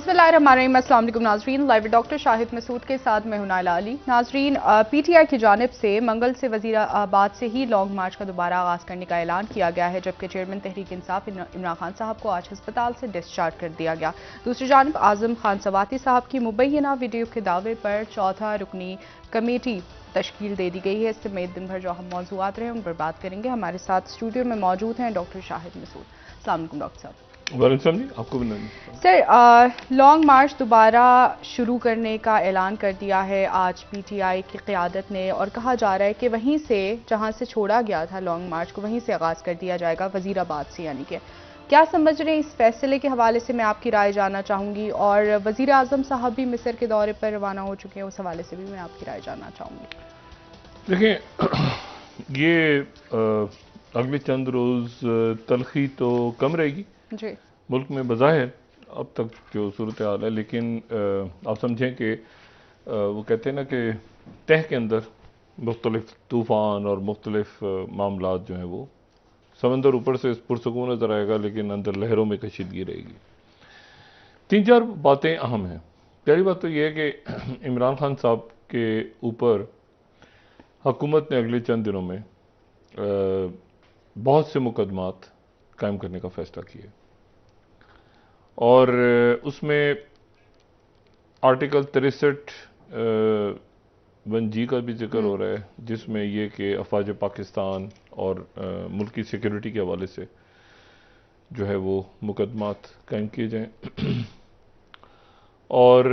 बिस्मिल्लाहिर्रहमानिर्रहीम। अस्सलाम वालेकुम नाजरीन, लाइव डॉक्टर शाहिद मसूद के साथ मैं हूं नाइला अली। नाजरीन, पीटीआई की जानिब से मंगल से वजीराबाद से ही लॉन्ग मार्च का दोबारा आगाज़ करने का ऐलान किया गया है, जबकि चेयरमैन तहरीक इंसाफ इमरान खान साहब को आज अस्पताल से डिस्चार्ज कर दिया गया। दूसरी जानिब आजम खान सवाती साहब की मुबैना वीडियो के दावे पर चौथा रुकनी कमेटी तश्कील दे दी गई है। इससे समेत दिन भर जो हम मौजूद रहे उन पर बात करेंगे। हमारे साथ स्टूडियो में मौजूद हैं डॉक्टर शाहिद मसूद। अस्सलाम वालेकुम डॉक्टर साहब। वालेकुम जी, आपको भी सर, लॉन्ग मार्च दोबारा शुरू करने का ऐलान कर दिया है आज पीटीआई की क़यादत ने, और कहा जा रहा है कि वहीं से जहां से छोड़ा गया था लॉन्ग मार्च को वहीं से आगाज़ कर दिया जाएगा, वजीराबाद से। यानी कि क्या समझ रहे हैं इस फैसले के हवाले से मैं आपकी राय जानना चाहूँगी, और वज़ीर आज़म साहब भी मिस्र के दौरे पर रवाना हो चुके हैं, उस हवाले से भी मैं आपकी राय जानना चाहूँगी। देखिए, ये अगले चंद रोज़ तलखी तो कम रहेगी जी। मुल्क में बज़ाहिर अब तक जो सूरत हाल है, लेकिन आप समझें कि वो कहते हैं ना कि तह के अंदर मुख्तलिफ तूफ़ान और मुख्तलिफ मामलात जो हैं वो समंदर ऊपर से पुरसकून नज़र आएगा, लेकिन अंदर लहरों में कशीदगी रहेगी। तीन चार बातें अहम हैं। पहली बात तो ये है कि इमरान खान साहब के ऊपर हुकूमत ने अगले चंद दिनों में बहुत से मुकदमात कायम करने का फ़ैसला किया, और उसमें आर्टिकल 63(1) का भी जिक्र हो रहा है, जिसमें यह कि अफवाज पाकिस्तान और मुल्क की सिक्योरिटी के हवाले से जो है वो मुकदमात कायम किए जाएं, और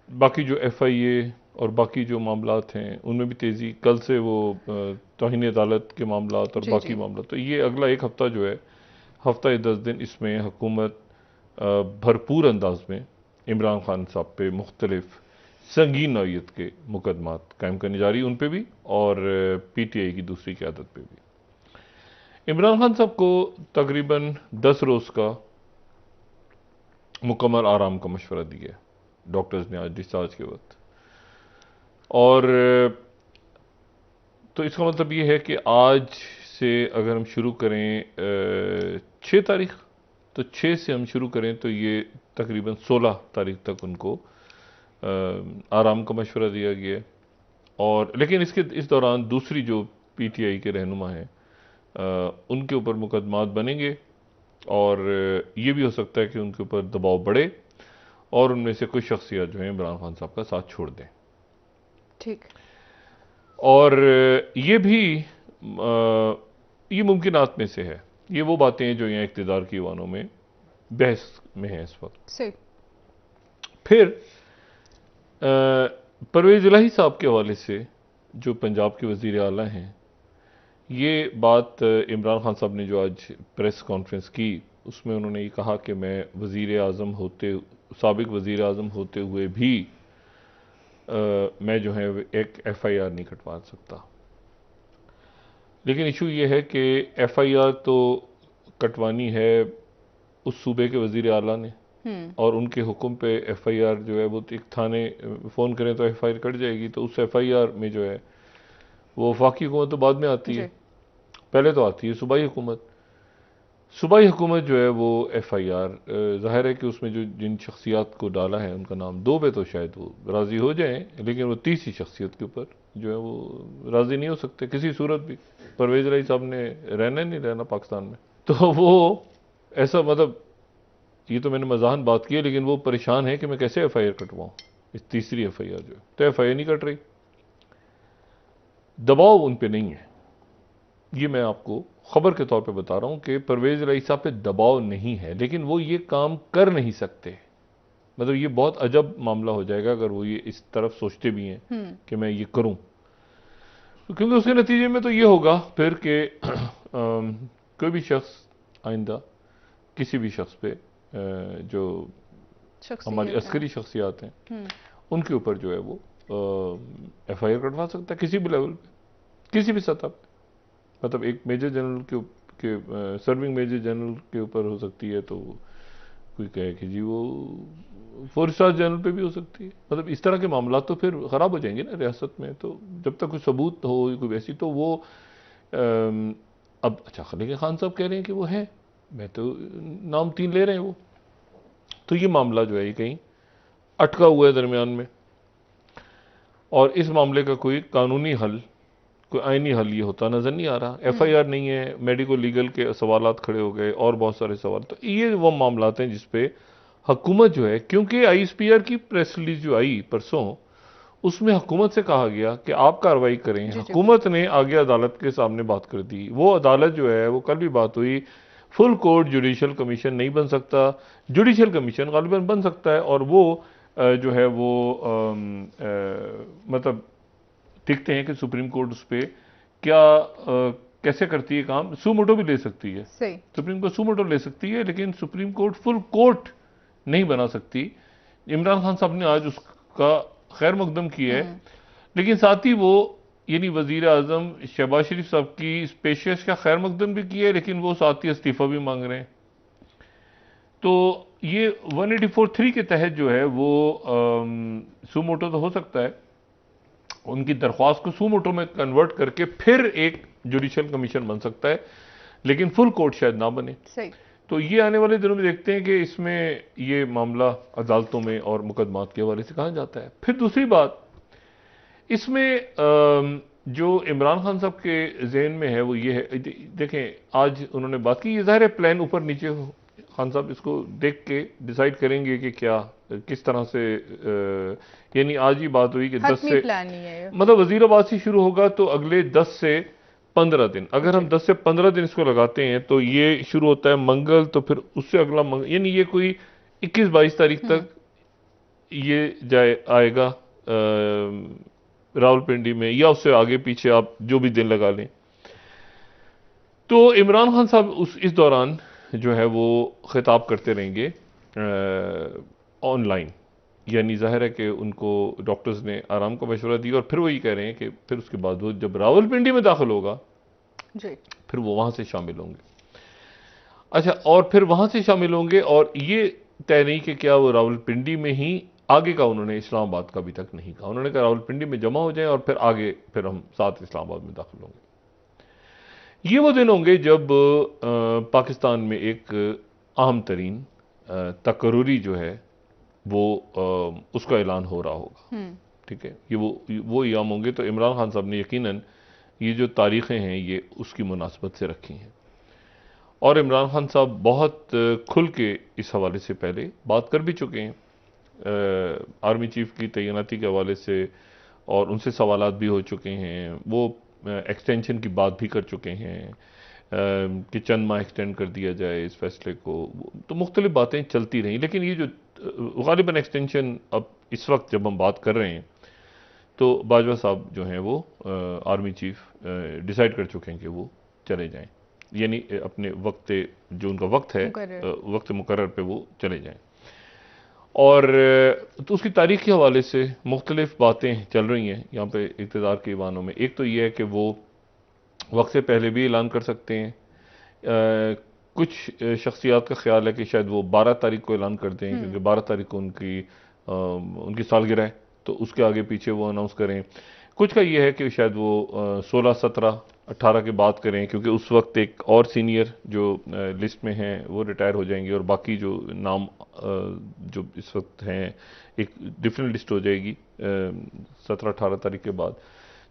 बाकी जो FIA और बाकी जो मामलात हैं उनमें भी तेज़ी, कल से वो तौहीन अदालत के मामलात और बाकी मामलात, तो ये अगला एक हफ़्ता जो है, हफ़्ता या 10 दिन, इसमें हुकूमत भरपूर अंदाज में इमरान खान साहब पे मुख्तलिफ संगीन नौइयत के मुकदमात कायम करने जा रही है, उन पे भी और PTI की दूसरी क़यादत पे भी। इमरान खान साहब को तकरीबन 10 रोज़ का मुकम्मल आराम का मशवरा दिया डॉक्टर्स ने आज डिस्चार्ज के वक्त, और तो इसका मतलब ये है कि आज से अगर हम शुरू करें 6 तारीख, तो 6 से हम शुरू करें तो ये तकरीबन 16 तारीख तक उनको आराम का मशवरा दिया गया। और लेकिन इस दौरान दूसरी जो PTI के रहनुमा हैं उनके ऊपर मुकदमात बनेंगे, और ये भी हो सकता है कि उनके ऊपर दबाव बढ़े और उनमें से कुछ शख्सियत जो है इमरान खान साहब का साथ छोड़ दें। ठीक। और ये भी ये मुमकिनात में से है। ये वो बातें हैं जो यहाँ इक़्तिदार की ईवानों में बहस में है इस वक्त। सही। फिर परवेज़ इलाही साहब के हवाले से जो पंजाब के वज़ीर आला हैं, ये बात इमरान खान साहब ने जो आज प्रेस कॉन्फ्रेंस की, उसमें उन्होंने ये कहा कि मैं साबिक़ वज़ीर आज़म होते हुए भी मैं जो है एक FIR नहीं कटवा सकता। लेकिन इशू ये है कि FIR तो कटवानी है उस सूबे के वज़ीर आला ने, और उनके हुक्म पे FIR जो है वो एक थाने फ़ोन करें तो FIR कट जाएगी। तो उस FIR में जो है वो वफाकी हुकूमत तो बाद में आती है, पहले तो आती है सूबाई हुकूमत। सूबाई हुकूमत जो है वो FIR, ज़ाहिर है कि उसमें जो जिन शख्सियात को डाला है उनका नाम 2 पे तो शायद वो राज़ी हो जाएं, लेकिन वो तीसरी शख्सियत के ऊपर जो है वो राज़ी नहीं हो सकते किसी सूरत भी। परवेज़ इलाही साहब ने रहना नहीं रहना पाकिस्तान में, तो वो ऐसा, मतलब ये तो मैंने मज़ाहन बात की है, लेकिन वो परेशान है कि मैं कैसे FIR कटवाऊँ, इस तीसरी FIR जो है। तो FIR नहीं कट रही, दबाव उन पर नहीं है। ये मैं आपको खबर के तौर पे बता रहा हूँ कि परवेज़ इलाही साहब पे दबाव नहीं है, लेकिन वो ये काम कर नहीं सकते। मतलब ये बहुत अजब मामला हो जाएगा अगर वो ये इस तरफ सोचते भी हैं कि मैं ये करूँ, क्योंकि उसके नतीजे में तो ये होगा फिर कि कोई भी शख्स आइंदा किसी भी शख्स पे जो हमारी अस्करी शख्सियात हैं उनके ऊपर जो है वो FIR कटवा सकता है किसी भी लेवल पे, किसी भी सतह पे। मतलब एक मेजर जनरल के सर्विंग मेजर जनरल के ऊपर हो सकती है, तो कोई कहे कि जी वो 4 स्टार जनरल पे भी हो सकती है। मतलब इस तरह के मामला तो फिर ख़राब हो जाएंगे ना रियासत में। तो जब तक कोई सबूत हो कोई वैसी, तो वो अब अच्छा, लेकिन खान साहब कह रहे हैं कि वो है, मैं तो नाम 3 ले रहे हैं वो, तो ये मामला जो है ये कहीं अटका हुआ है दरमियान में, और इस मामले का कोई कानूनी हल, कोई आईनी हल ये होता नजर नहीं आ रहा। एफआईआर नहीं है, मेडिको लीगल के सवालात खड़े हो गए और बहुत सारे सवाल। तो ये वो मामलात हैं जिसपे हुकूमत जो है, क्योंकि आईएसपीआर की प्रेस रिलीज जो आई परसों, उसमें हुकूमत से कहा गया कि आप कार्रवाई करें। हुकूमत ने आगे अदालत के सामने बात कर दी। वो अदालत जो है, वो कल भी बात हुई, फुल कोर्ट जुडिशल कमीशन नहीं बन सकता, जुडिशल कमीशन गालिबन बन सकता है, और वो जो है वो मतलब देखते हैं कि सुप्रीम कोर्ट उस पर क्या कैसे करती है काम। सुमोटो भी ले सकती है, सुप्रीम कोर्ट सुमोटो ले सकती है, लेकिन सुप्रीम कोर्ट फुल कोर्ट नहीं बना सकती। इमरान खान साहब ने आज उसका खैर मकदम किया है, लेकिन साथ ही वो यानी वजीर आजम शहबाज शरीफ साहब की इस पेशकश का खैर मकदम भी किया है, लेकिन वो साथ ही इस्तीफा भी मांग रहे हैं। तो ये 184(3) के तहत जो है वो सुमोटो तो हो सकता है, उनकी दरख्वास्त को सुमोटो में कन्वर्ट करके फिर एक जुडिशियल कमीशन बन सकता है, लेकिन फुल कोर्ट शायद ना बने। सही। तो ये आने वाले दिनों में देखते हैं कि इसमें ये मामला अदालतों में और मुकदमात के हवाले से कहाँ जाता है। फिर दूसरी बात, इसमें जो इमरान खान साहब के जहन में है वो ये है, देखें आज उन्होंने बात की, ये ज़ाहिर है प्लान ऊपर नीचे खान साहब इसको देख के डिसाइड करेंगे कि क्या किस तरह से, यानी आज ही बात हुई कि 10 से प्लान नहीं है, मतलब वजीराबाद से शुरू होगा तो अगले 10 से 15 दिन, अगर हम 10 से 15 दिन इसको लगाते हैं तो ये शुरू होता है मंगल, तो फिर उससे अगला मंगल, यानी ये कोई 21-22 तारीख तक ये आएगा रावलपिंडी में, या उससे आगे पीछे आप जो भी दिन लगा लें। तो इमरान खान साहब इस दौरान जो है वो खिताब करते रहेंगे ऑनलाइन, यानी जाहिर है कि उनको डॉक्टर्स ने आराम का मशवरा दिया, और फिर वो ये कह रहे हैं कि फिर उसके बाद वो जब रावलपिंडी में दाखिल होगा जी, फिर वो वहां से शामिल होंगे। अच्छा, और फिर वहां से शामिल होंगे, और ये तय नहीं कि क्या वो रावलपिंडी में ही, आगे का उन्होंने इस्लामाबाद का अभी तक नहीं कहा। उन्होंने कहा रावलपिंडी में जमा हो जाए और फिर आगे फिर हम साथ इस्लामाबाद में दाखिल होंगे। ये वो दिन होंगे जब पाकिस्तान में एक अहम तरीन तकरूरी जो है वो उसका ऐलान हो रहा होगा। ठीक है, ये वो अयाम होंगे। तो इमरान खान साहब ने यकीनन ये जो तारीखें हैं ये उसकी मुनासबत से रखी हैं, और इमरान खान साहब बहुत खुल के इस हवाले से पहले बात कर भी चुके हैं, आर्मी चीफ की तैनाती के हवाले से, और उनसे सवालात भी हो चुके हैं। वो एक्सटेंशन की बात भी कर चुके हैं कि चंद माह एक्सटेंड कर दिया जाए इस फैसले को। तो मुख्तलिफ बातें चलती रहीं, लेकिन ये जो गालिबन एक्सटेंशन अब इस वक्त जब हम बात कर रहे हैं तो बाजवा साहब जो हैं वो आर्मी चीफ डिसाइड कर चुके हैं कि वो चले जाएं, यानी अपने वक्त जो उनका वक्त है वक्त मुकर्रर पे वो चले जाएं। और तो उसकी तारीख के हवाले से मुख्तलिफ बातें चल रही हैं यहाँ पे इक़्तिदार के ईवानों में। एक तो ये है कि वो वक्त से पहले भी ऐलान कर सकते हैं, कुछ शख्सियात का ख्याल है कि शायद वो 12 तारीख को ऐलान कर दें, क्योंकि 12 तारीख को उनकी सालगिरह है, तो उसके आगे पीछे वो अनाउंस करें। कुछ का ये है कि शायद वो 16, 17, 18 के बाद करें, क्योंकि उस वक्त एक और सीनियर जो लिस्ट में हैं वो रिटायर हो जाएंगे, और बाकी जो नाम जो इस वक्त हैं एक डिफरेंट लिस्ट हो जाएगी 17-18 तारीख के बाद।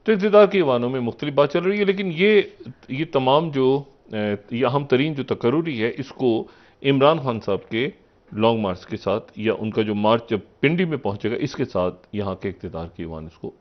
तो इक़्तिदार के ईवानों में मुख्तलिफ बात चल रही है, लेकिन ये तमाम जो ये अहम तरीन जो तकरूरी है, इसको इमरान खान साहब के लॉन्ग मार्च के साथ, या उनका जो मार्च जब पिंडी में पहुंचेगा इसके साथ यहाँ के इक़्तिदार के ईवान इसको